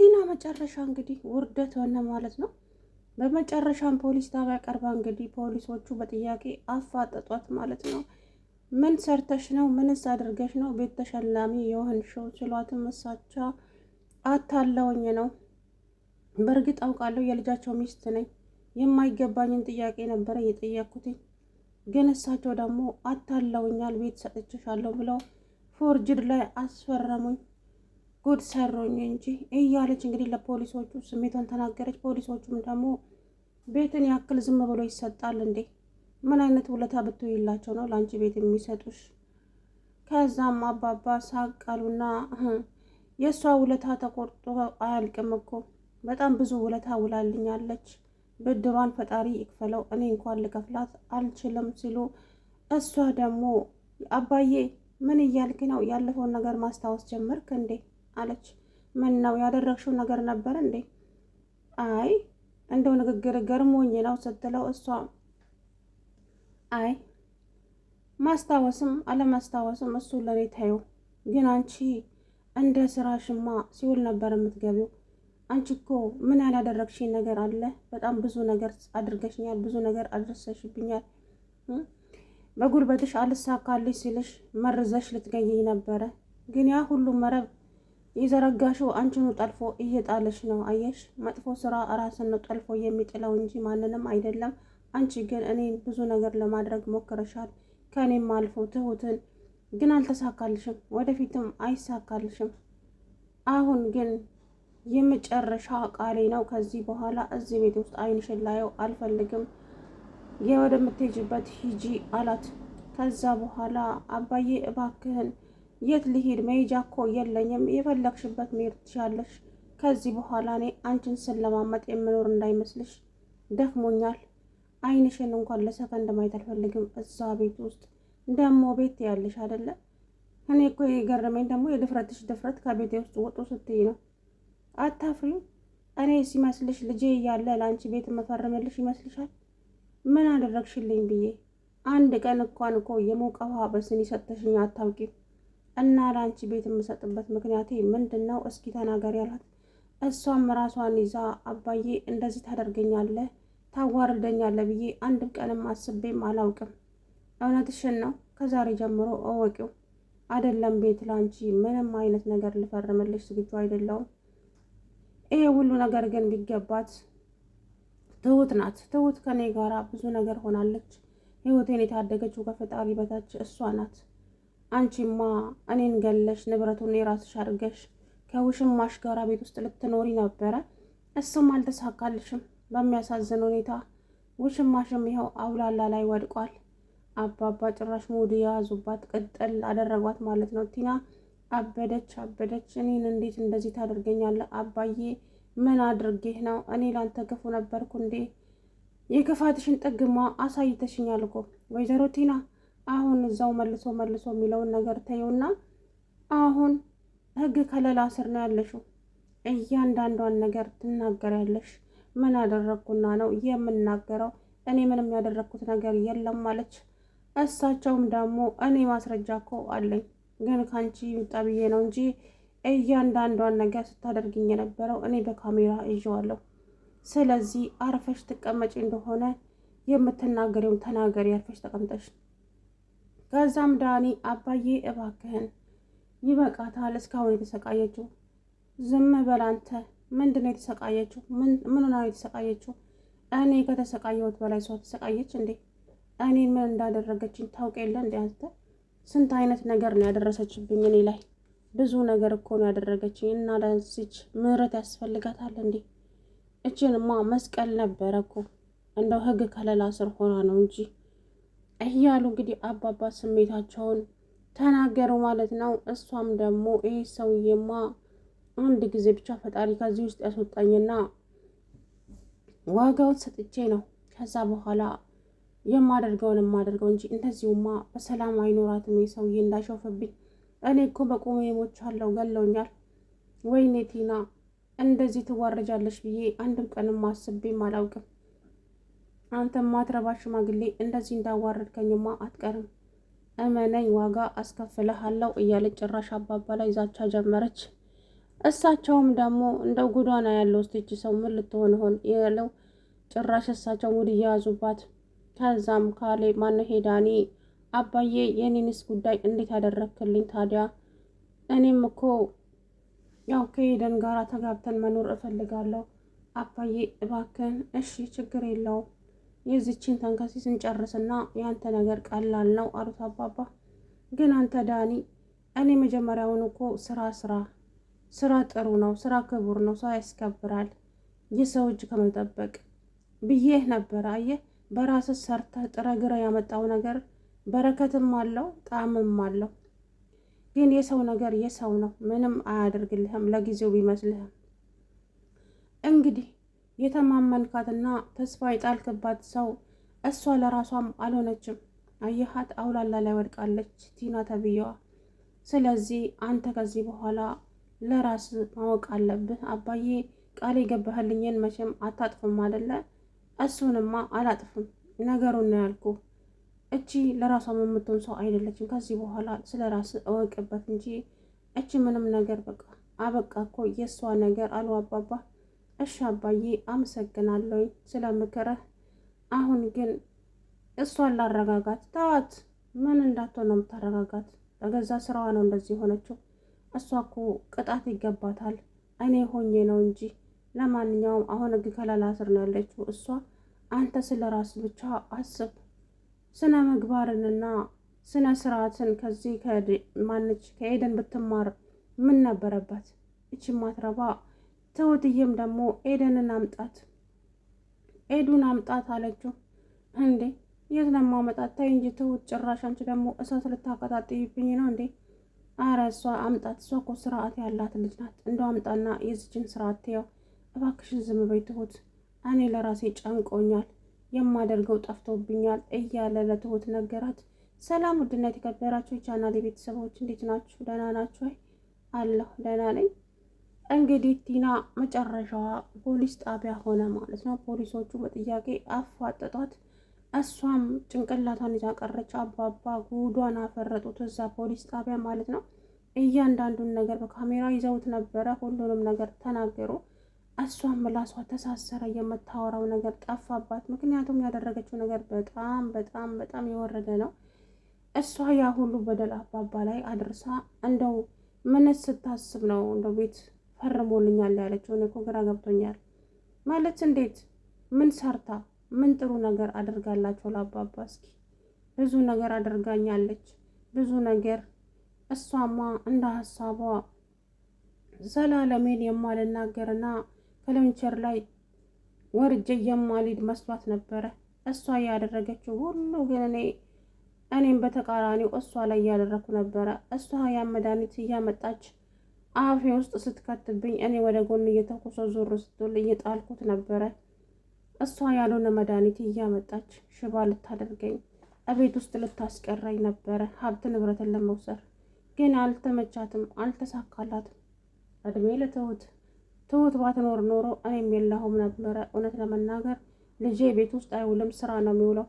የቲና መጨረሻ እንግዲህ ውርደት ሆነ ማለት ነው። በመጨረሻም ፖሊስ ጣቢያ ቀርባ እንግዲህ ፖሊሶቹ በጥያቄ አፋጠጧት ማለት ነው። ምን ሰርተሽ ነው? ምንስ አድርገሽ ነው ቤት ተሸላሚ የሆንሽው? ችሏትም እሳቻ አታለውኝ ነው። በእርግጥ አውቃለሁ የልጃቸው ሚስት ነኝ። የማይገባኝን ጥያቄ ነበረ የጠየኩትኝ፣ ግን እሳቸው ደግሞ አታለውኛል፣ ቤት ሰጥቼሻለሁ ብለው ፎርጅድ ላይ አስፈረሙኝ። ጉድ ሰሩኝ እንጂ እያለች እንግዲህ ለፖሊሶቹ ስሜቷን ተናገረች። ፖሊሶቹም ደግሞ ቤትን ያክል ዝም ብሎ ይሰጣል እንዴ? ምን አይነት ውለታ ብትውይላቸው ነው ለአንቺ ቤት የሚሰጡሽ? ከዛም አባባ ሳቃሉና የእሷ ውለታ ተቆርጦ አያልቅም እኮ በጣም ብዙ ውለታ ውላልኛለች፣ ብድሯን ፈጣሪ ይክፈለው፣ እኔ እንኳን ልከፍላት አልችልም ሲሉ እሷ ደግሞ አባዬ ምን እያልክ ነው? ያለፈውን ነገር ማስታወስ ጀመርክ እንዴ አለች። ምን ነው ያደረግሽው ነገር ነበር እንዴ? አይ እንደው ንግግር ገርሞኝ ነው ስትለው እሷ አይ ማስታወስም አለማስታወስም እሱ ለኔ ታየው፣ ግን አንቺ እንደ ስራሽማ ሲውል ነበር የምትገቢው። አንቺ እኮ ምን ያላደረግሽኝ ነገር አለ? በጣም ብዙ ነገር አድርገሽኛል፣ ብዙ ነገር አድርሰሽብኛል። በጉልበትሽ አልሳካልሽ ሲልሽ መርዘሽ ልትገይኝ ነበረ፣ ግን ያ ሁሉ መረብ የዘረጋሽው አንቺኑ ጠልፎ እየጣለሽ ነው። አየሽ፣ መጥፎ ስራ ራስን ነው ጠልፎ የሚጥለው እንጂ ማንንም አይደለም። አንቺ ግን እኔን ብዙ ነገር ለማድረግ ሞክረሻል፣ ከእኔም አልፎ ትሁትን፣ ግን አልተሳካልሽም፣ ወደፊትም አይሳካልሽም። አሁን ግን የመጨረሻ ቃሌ ነው፣ ከዚህ በኋላ እዚህ ቤት ውስጥ አይንሽን ላየው አልፈልግም፣ ወደምትሄጂበት ሂጂ አላት። ከዛ በኋላ አባዬ እባክህን የት ልሂድ? መሄጃ እኮ የለኝም፣ የፈለግሽበት መሄድ ትችያለሽ። ከዚህ በኋላ እኔ አንቺን ስለማመጥ የምኖር እንዳይመስልሽ፣ ደክሞኛል። አይንሽን እንኳን ለሰከንድ ማየት አልፈልግም እዛ ቤት ውስጥ። ደግሞ ቤት ያለሽ አይደለ? እኔ እኮ የገረመኝ ደግሞ የድፍረትሽ ድፍረት ከቤቴ ውስጥ ወጡ ስትይ ነው። አታፍሪም? እኔ ሲመስልሽ ልጄ እያለ ለአንቺ ቤት መፈረምልሽ ይመስልሻል? ምን አደረግሽልኝ ብዬ አንድ ቀን እንኳን እኮ የሞቀ ውሃ በስኒ ሰጥተሽኝ አታውቂም። እና ለአንቺ ቤት የምሰጥበት ምክንያቴ ምንድን ነው? እስኪ ተናገሪ አላት። እሷም ራሷን ይዛ አባዬ እንደዚህ ታደርገኛለህ፣ ታዋርደኛለህ ብዬ አንድም ቀንም አስቤም አላውቅም። እውነትሽን ነው፣ ከዛሬ ጀምሮ እወቂው። አይደለም ቤት ለአንቺ ምንም አይነት ነገር ልፈርምልሽ ዝግጁ አይደለሁም። ይሄ ሁሉ ነገር ግን ቢገባት ትሁት ናት። ትሁት ከኔ ጋራ ብዙ ነገር ሆናለች። ህይወቴን የታደገችው ከፈጣሪ በታች እሷ ናት። አንቺማ እኔን ገለሽ ንብረቱን የራስሽ አድርገሽ ከውሽማሽ ጋር ቤት ውስጥ ልትኖሪ ነበረ። እሱም አልተሳካልሽም። በሚያሳዝን ሁኔታ ውሽማሽም ይኸው አውላላ ላይ ወድቋል። አባባ ጭራሽ ሙድ የያዙባት ቅጥል አደረጓት ማለት ነው። ቲና አበደች። እኔን እንዴት እንደዚህ ታደርገኛለህ? አባዬ ምን አድርጌህ ነው? እኔ ላንተ ክፉ ነበርኩ እንዴ? የክፋትሽን ጥግማ አሳይተሽኛል እኮ ወይዘሮ ቲና። አሁን እዛው መልሶ የሚለውን ነገር ተይውና አሁን ህግ ከለላ ስር ነው ያለሽው። እያንዳንዷን ነገር ትናገሪያለሽ። ምን አደረግኩና ነው የምናገረው? እኔ ምንም ያደረግኩት ነገር የለም ማለች። እሳቸውም ደግሞ እኔ ማስረጃ እኮ አለኝ፣ ግን ካንቺ ይውጣ ብዬ ነው እንጂ እያንዳንዷን ነገር ስታደርግኝ የነበረው እኔ በካሜራ ይዤዋለሁ። ስለዚህ አርፈሽ ትቀመጪ እንደሆነ የምትናገሪውን ተናገሪ፣ አርፈሽ ተቀምጠሽ። ከዛም ዳኒ አባዬ እባክህን ይበቃታል፣ እስካሁን የተሰቃየችው። ዝም በል አንተ። ምንድን ነው የተሰቃየችው? ምን ሆና ነው የተሰቃየችው? እኔ ከተሰቃየሁት በላይ ሰው ተሰቃየች እንዴ? እኔ ምን እንዳደረገችኝ ታውቅ የለ እንዴ አንተ? ስንት አይነት ነገር ነው ያደረሰችብኝ እኔ ላይ። ብዙ ነገር እኮ ነው ያደረገችኝ። እና ለዚች ምህረት ያስፈልጋታል እንዴ? እችንማ መስቀል ነበረ እኮ እንደው ህግ ከለላ ስር ሆና ነው እንጂ እያሉ እንግዲህ አባባ ስሜታቸውን ተናገሩ ማለት ነው። እሷም ደግሞ ይህ ሰውዬማ አንድ ጊዜ ብቻ ፈጣሪ ከዚህ ውስጥ ያስወጣኝና ዋጋውን ሰጥቼ ነው ከዛ በኋላ የማደርገውን የማደርገው እንጂ እንደዚሁማ በሰላም አይኖራትም። ይህ ሰውዬ እንዳሾፈብኝ። እኔ እኮ በቁሜ ሞቻለሁ፣ ገለውኛል። ወይኔ ቲና እንደዚህ ትዋረጃለሽ ብዬ አንድም ቀንም አስቤም አላውቅም። አንተ ማትረባ ሽማግሌ እንደዚህ እንዳዋረድከኝማ አትቀርም። እመነኝ፣ ዋጋ አስከፍልሃለሁ እያለች ጭራሽ አባባ ላይ ዛቻ ጀመረች። እሳቸውም ደግሞ እንደው ጉዷና ያለው ስቲች ሰው ምን ልትሆን ሆን ያለው ጭራሽ እሳቸው ሙድ እየያዙባት። ከዛም ካሌ ማነው ሄዳኒ አባዬ የኔንስ ጉዳይ እንዴት ያደረክልኝ ታዲያ? እኔም እኮ ያው ከሄደን ጋር ተጋብተን መኖር እፈልጋለሁ አባዬ እባክን። እሺ ችግር የለውም የዚችን ተንከሲስ እንጨርስና ያንተ ነገር ቀላል ነው አሉት አባባ። ግን አንተ ዳኒ እኔ መጀመሪያውን እኮ ስራ ጥሩ ነው፣ ስራ ክቡር ነው፣ ሰው ያስከብራል የሰው እጅ ከመጠበቅ ብዬህ ነበር። አየህ በራስህ ሰርተህ ጥረህ ግረህ ያመጣው ነገር በረከትም አለው ጣዕምም አለው። ግን የሰው ነገር የሰው ነው፣ ምንም አያደርግልህም ለጊዜው ቢመስልህም። እንግዲህ የተማመንካትና ተስፋ የጣልክባት ሰው እሷ ለራሷም አልሆነችም። አየሃት አውላላ ላይ ወድቃለች ቲና ተብዬዋ። ስለዚህ አንተ ከዚህ በኋላ ለራስ ማወቅ አለብህ። አባዬ ቃል የገባህልኝን መቼም አታጥፍም አይደለ? እሱንማ አላጥፍም፣ ነገሩን ነው ያልኩ። እቺ ለራሷ የምትሆን ሰው አይደለችም። ከዚህ በኋላ ስለ ራስ እወቅበት እንጂ እቺ ምንም ነገር በቃ አበቃ እኮ የእሷ ነገር አሉ አባባ። እሺ አባዬ አመሰግናለሁ ስለ ምክርህ። አሁን ግን እሷን ላረጋጋት። ተዋት፣ ምን እንዳትሆን ነው የምታረጋጋት? በገዛ ስራዋ ነው እንደዚህ የሆነችው። እሷ እኮ ቅጣት ይገባታል። እኔ ሆኜ ነው እንጂ። ለማንኛውም አሁን ህግ ከለላ ስር ነው ያለችው እሷ። አንተ ስለ ራስ ብቻ አስብ። ስነ ምግባርንና ስነ ስርዓትን ከዚህ ከኤደን ብትማር ምን ነበረበት? እቺ ማትረባ ትሁትዬም ደግሞ ኤደንን ኤዱን አምጣት አለችው። እንዴ የት ነው የማመጣት? ተይ እንጂ ትሁት፣ ጭራሽ አንቺ ደግሞ እሳት ልታቀጣጥይብኝ ነው እንዴ? አረ እሷ አምጣት፣ እሷ እኮ ስርዓት ያላት ልጅ ናት። እንደው አምጣና የዚችን ስርዓት ትየው እባክሽን። ዝም በይ ትሁት፣ እኔ ለራሴ ጨንቆኛል፣ የማደርገው ጠፍቶብኛል እያለ ለትሁት ነገራት። ሰላም ውድነት የተከበራችሁ የቻናሌ ቤተሰቦች እንዴት ናችሁ? ደህና ናችሁ? አለሁ ደህና ነኝ። እንግዲህ ቲና መጨረሻዋ ፖሊስ ጣቢያ ሆነ ማለት ነው። ፖሊሶቹ በጥያቄ አፋጠጧት። እሷም ጭንቅላቷን ይዛ ቀረች። አባባ ጉዷን አፈረጡት እዛ ፖሊስ ጣቢያ ማለት ነው። እያንዳንዱን ነገር በካሜራ ይዘውት ነበረ። ሁሉንም ነገር ተናገሩ። እሷም ምላሷ ተሳሰረ። የምታወራው ነገር ጠፋባት። ምክንያቱም ያደረገችው ነገር በጣም በጣም በጣም የወረደ ነው። እሷ ያ ሁሉ በደል አባባ ላይ አድርሳ እንደው ምንስ ስታስብ ነው እንደው ቤት ፈርሞልኛል ያለችው? እኔ እኮ ግራ ገብቶኛል። ማለት እንዴት? ምን ሰርታ ምን ጥሩ ነገር አድርጋላቸው ለአባባ? እስኪ ብዙ ነገር አድርጋኛለች፣ ብዙ ነገር። እሷማ እንደ ሀሳቧ ዘላለሜን የማልናገርና ከለንቸር ላይ ወርጄ የማልሄድ መስሏት ነበረ እሷ ያደረገችው ሁሉ። ግን እኔም በተቃራኒው እሷ ላይ እያደረኩ ነበረ። እሷ ያ መድኃኒት እያመጣች አፌ ውስጥ ስትከትብኝ እኔ ወደ ጎን እየተኮሰ ዞር ስትል እየጣልኩት ነበረ። እሷ ያልሆነ መድኃኒት እያመጣች ሽባ ልታደርገኝ እቤት ውስጥ ልታስቀረኝ ነበረ፣ ሀብት ንብረትን ለመውሰድ። ግን አልተመቻትም፣ አልተሳካላትም። እድሜ ለትሁት። ትሁት ባትኖር ኖሮ እኔም የለሁም ነበረ። እውነት ለመናገር ልጄ ቤት ውስጥ አይውልም፣ ስራ ነው የሚውለው።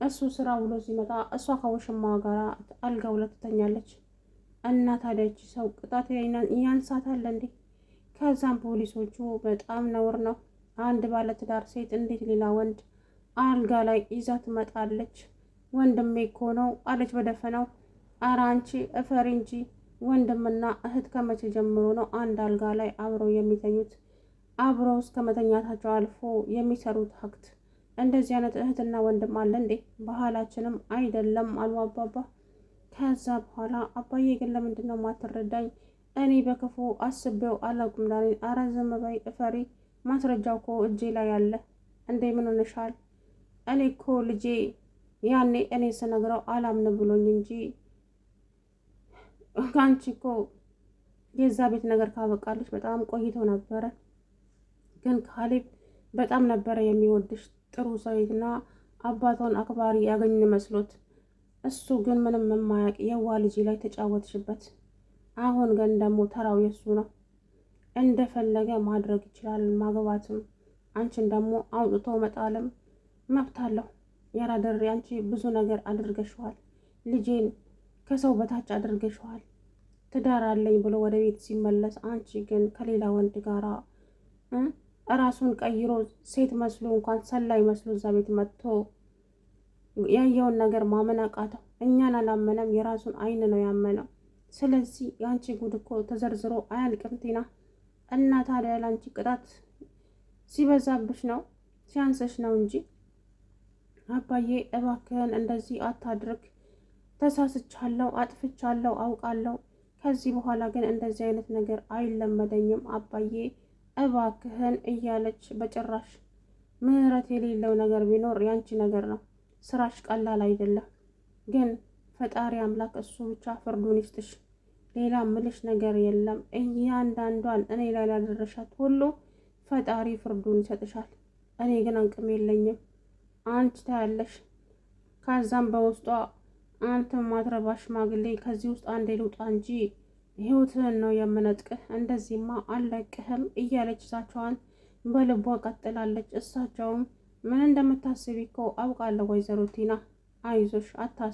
እሱ ስራ ውሎ ሲመጣ እሷ ከውሽማዋ ጋር አልጋ ውላ ትተኛለች። እና ታዲያ ይቺ ሰው ቅጣት ያንሳታል እንዴ? ከዛም ፖሊሶቹ በጣም ነውር ነው፣ አንድ ባለትዳር ሴት እንዴት ሌላ ወንድ አልጋ ላይ ይዛ ትመጣለች? ወንድሜ እኮ ነው አለች በደፈናው። ኧረ አንቺ እፈሪ እንጂ ወንድምና እህት ከመቼ ጀምሮ ነው አንድ አልጋ ላይ አብረው የሚተኙት? አብረው እስከ መተኛታቸው አልፎ የሚሰሩት ሀብት። እንደዚህ አይነት እህትና ወንድም አለ እንዴ? ባህላችንም አይደለም አሉ አባባ። ከዛ በኋላ አባዬ ግን ለምንድን ነው ማትረዳኝ? እኔ በክፉ አስቤው አላውቅም ዳኒ። ኧረ ዝም በይ እፈሪ፣ ማስረጃው እኮ እጄ ላይ አለ። እንዴ ምን ሆነሻል? እኔ እኮ ልጄ ያኔ እኔ ስነግረው አላምን ብሎኝ እንጂ ከአንቺ እኮ የዛ ቤት ነገር ካበቃለች በጣም ቆይቶ ነበረ። ግን ካሌብ በጣም ነበረ የሚወድሽ፣ ጥሩ ሰውና አባቷን አክባሪ ያገኝ መስሎት፣ እሱ ግን ምንም የማያውቅ የዋ ልጅ ላይ ተጫወትሽበት። አሁን ግን ደግሞ ተራው የሱ ነው። እንደፈለገ ማድረግ ይችላል፣ ማግባትም፣ አንቺን ደግሞ አውጥቶ መጣልም መብት አለው። ያራደር አንቺ ብዙ ነገር አድርገሽዋል። ልጄን ከሰው በታች አድርገሽዋል። ትዳር አለኝ ብሎ ወደ ቤት ሲመለስ አንቺ ግን ከሌላ ወንድ ጋራ እራሱን ቀይሮ ሴት መስሎ እንኳን ሰላይ መስሎ እዛ ቤት መጥቶ ያየውን ነገር ማመን አቃተው። እኛን አላመነም፣ የራሱን አይን ነው ያመነው። ስለዚህ የአንቺ ጉድ እኮ ተዘርዝሮ አያልቅም ቲና። እና ታዲያ ለአንቺ ቅጣት ሲበዛብሽ ነው ሲያንስሽ ነው እንጂ አባዬ እባክህን እንደዚህ አታድርግ፣ ተሳስቻለሁ፣ አጥፍቻለሁ፣ አውቃለሁ። ከዚህ በኋላ ግን እንደዚህ አይነት ነገር አይለመደኝም አባዬ እባክህን እያለች በጭራሽ ምህረት የሌለው ነገር ቢኖር ያንቺ ነገር ነው። ስራሽ ቀላል አይደለም፣ ግን ፈጣሪ አምላክ እሱ ብቻ ፍርዱን ይስጥሽ። ሌላ ምልሽ ነገር የለም። እያንዳንዷን እኔ ላይ ላደረሻት ሁሉ ፈጣሪ ፍርዱን ይሰጥሻል። እኔ ግን አቅም የለኝም። አንቺ ታያለሽ። ከዛም በውስጧ አንተ ማትረባ ሽማግሌ ከዚህ ውስጥ አንዴ ልውጣ እንጂ ህይወትህን ነው የምነጥቅህ፣ እንደዚህማ አልለቅህም እያለች እሳቸዋን በልቧ ቀጥላለች። እሳቸውም ምን እንደምታስቢ እኮ አውቃለሁ ወይዘሮ ቲና፣ አይዞሽ አታስቢ